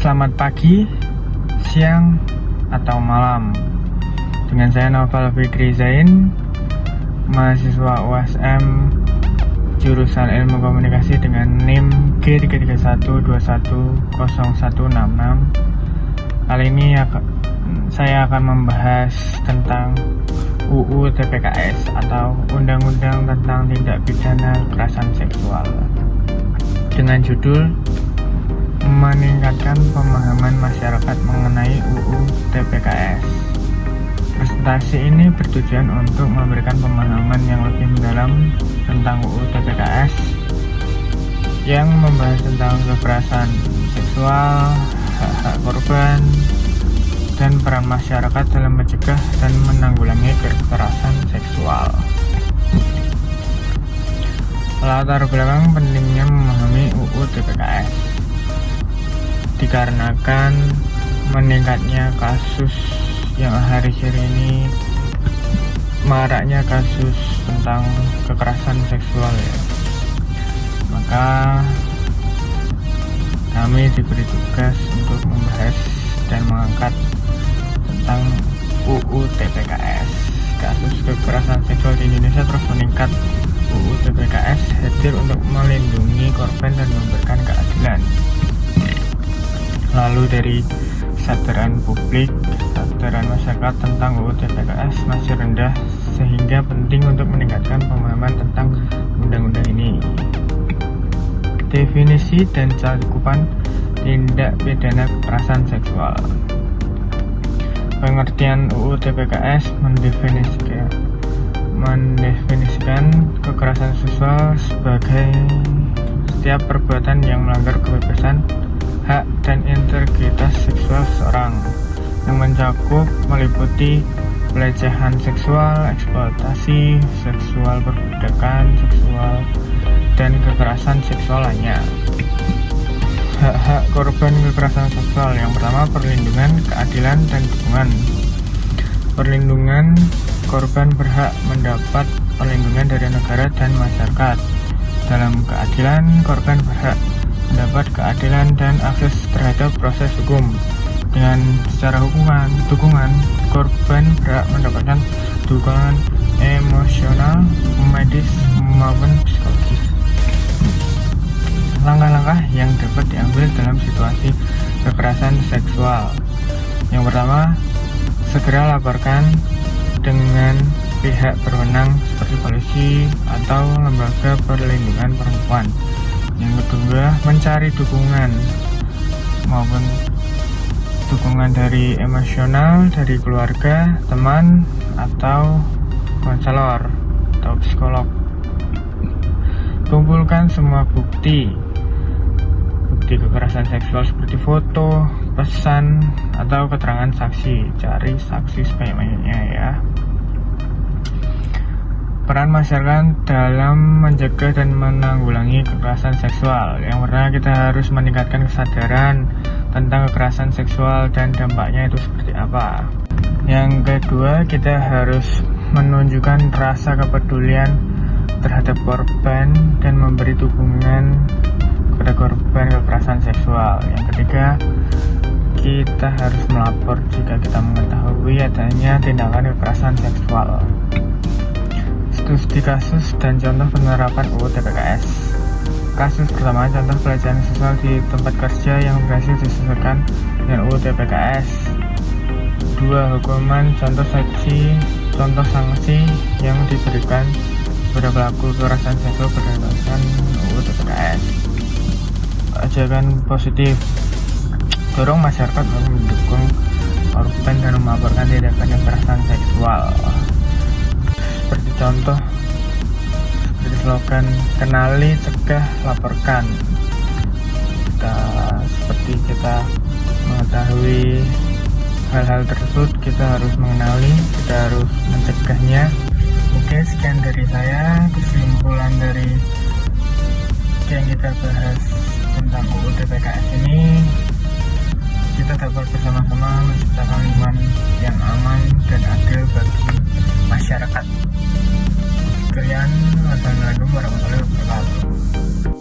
Selamat pagi, siang, atau malam. Dengan saya Novel Fikri Zain, mahasiswa UASM jurusan Ilmu Komunikasi dengan NIM G331210166. Kali ini saya akan membahas tentang UU TPKS atau Undang-Undang tentang Tindak Pidana Kekerasan Seksual, dengan judul meningkatkan pemahaman masyarakat mengenai UU TPKS. Presentasi ini bertujuan untuk memberikan pemahaman yang lebih mendalam tentang UU TPKS yang membahas tentang kekerasan seksual, hak-hak korban, dan peran masyarakat dalam mencegah dan menanggulangi kekerasan seksual. Latar belakang pentingnya memahami UU TPKS dikarenakan meningkatnya kasus yang akhir-akhir ini, maraknya kasus tentang kekerasan seksual ya. Maka kami diberi tugas untuk membahas dan mengangkat tentang UU TPKS. Kasus kekerasan seksual di Indonesia terus meningkat. UU TPKS hadir untuk melindungi korban dan memberikan keadilan. Lalu dari kesadaran publik, kesadaran masyarakat tentang UU TPKS masih rendah, sehingga penting untuk meningkatkan pemahaman tentang undang-undang ini. Definisi dan cakupan tindak pidana kekerasan seksual. Pengertian UU TPKS mendefinisikan kekerasan seksual sebagai setiap perbuatan yang melanggar kebebasan, hak, dan integritas seksual seseorang, yang meliputi pelecehan seksual, eksploitasi seksual, perbudakan seksual, dan kekerasan seksual lainnya. Hak-hak korban kekerasan seksual. Yang pertama, perlindungan, keadilan, dan dukungan. Perlindungan. Korban berhak mendapat perlindungan dari negara dan masyarakat. Dalam keadilan, korban berhak mendapat keadilan dan akses terhadap proses hukum. Dengan secara dukungan, korban berhak mendapatkan dukungan emosional, medis, maupun psikologis. Langkah-langkah yang dapat diambil dalam situasi kekerasan seksual. Yang pertama, segera laporkan dengan pihak berwenang seperti polisi atau lembaga perlindungan perempuan. Yang kedua, mencari dukungan maupun dukungan dari emosional dari keluarga, teman, atau konselor atau psikolog. Kumpulkan semua bukti kekerasan seksual seperti foto, pesan, atau keterangan saksi. Cari saksi sebanyak-banyaknya ya. Peran masyarakat dalam mencegah dan menanggulangi kekerasan seksual. Yang pertama, kita harus meningkatkan kesadaran tentang kekerasan seksual dan dampaknya itu seperti apa. Yang kedua, kita harus menunjukkan rasa kepedulian terhadap korban dan memberi dukungan kepada korban kekerasan seksual. Yang ketiga, kita harus melapor jika kita mengetahui adanya tindakan kekerasan seksual. Studi kasus dan contoh penerapan UU TPKS. Kasus pertama, contoh pelecehan seksual di tempat kerja yang berhasil diselesaikan dengan UU TPKS. 2. Hukuman contoh sanksi yang diberikan kepada pelaku kekerasan seksual berdasarkan UU TPKS. Ajakan positif. Dorong masyarakat untuk mendukung korban dan melaporkan tindakan kekerasan seksual. Seperti contoh, seperti slogan kenali, cegah, laporkan. Seperti kita mengetahui hal-hal tersebut, kita harus mengenali, kita harus mencegahnya. Oke, sekian dari saya, kesimpulan dari yang kita bahas tentang UU TPKS ini. Kita dapat bersama-sama menciptakan lingkungan yang aman dan adil bagi masyarakat. Sekian, wassalamualaikum warahmatullahi wabarakatuh.